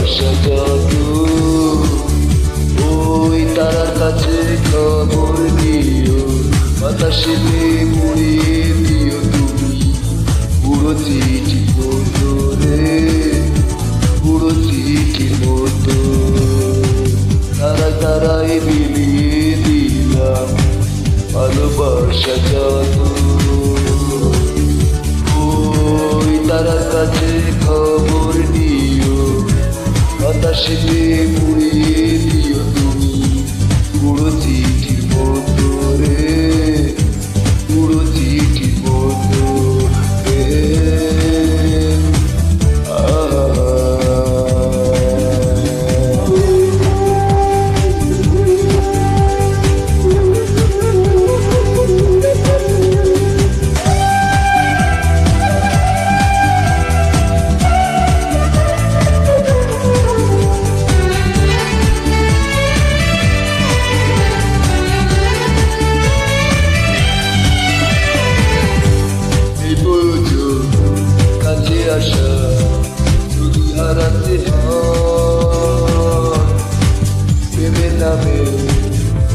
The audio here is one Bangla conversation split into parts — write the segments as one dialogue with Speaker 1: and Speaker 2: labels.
Speaker 1: ভালোবাসা জাদু ওই তারার কাছে খবর দিও বাতাসে মুড়িয়ে দিও তুমি পুরো চিঠি মতো রে পুরো চিঠির মতো তারা তারাই বিলিয়ে দিলাম ভালোবাসা জাদু ওই তারার কাছে খবর দিও বাতাসে মুড়িয়ে দিও তুমি পুরো চিঠির মতো রে পুরো চিঠির মতো রে আশা যদি হারাতে প্রেমের নামে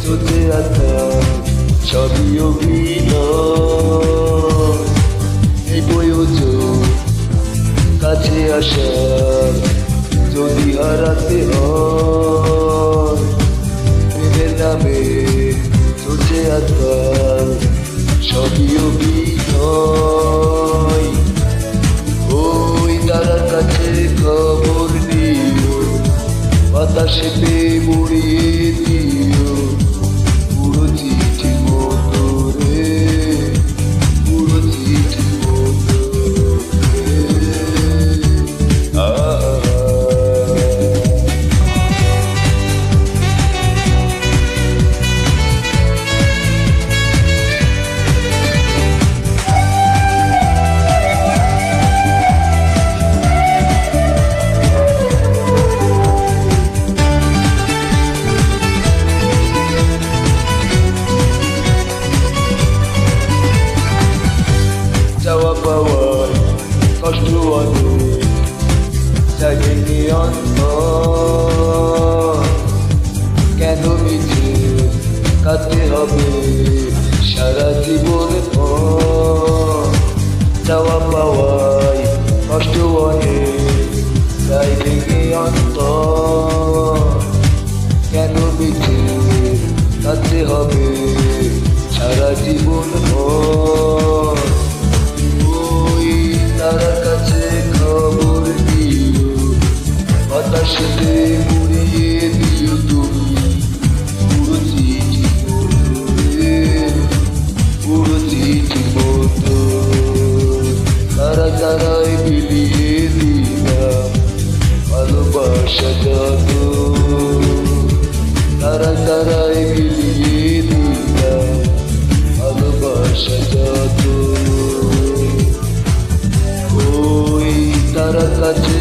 Speaker 1: চলতে আসা সবই অভিনয় এই প্রয়োজন কাছে আসা যদি হারাতে প্রেমের নামে চলতে আসা সবই অভিনয় ওই তারার কাছে খবর দিও বাতাসে মুড়িয়ে দিও পুরো চিঠির মতো রে পুরো চিঠির মতো চাওয়া পাওয়ার কষ্ট অনেক জাগেনি অন্তর কেন মিছে কাঁদতে হবে সারা জীবন চাওয়া পাওয়ায় কষ্ট অনেক জাগেনি অন্তর কেন মিছে কাঁদতে হবে সারা জীবন তারার কাছে খবর দিও বাতাসে মুড়িয়ে দিও তুমি পুরো চিঠি মতো রে পুরো চিঠি মতো তারা তারাই বিলিয়ে দিলাম ভালোবাসা জাদু তারা তারাই বিলিয়ে দিলাম ভালোবাসা জাদু ওই তারার কাছে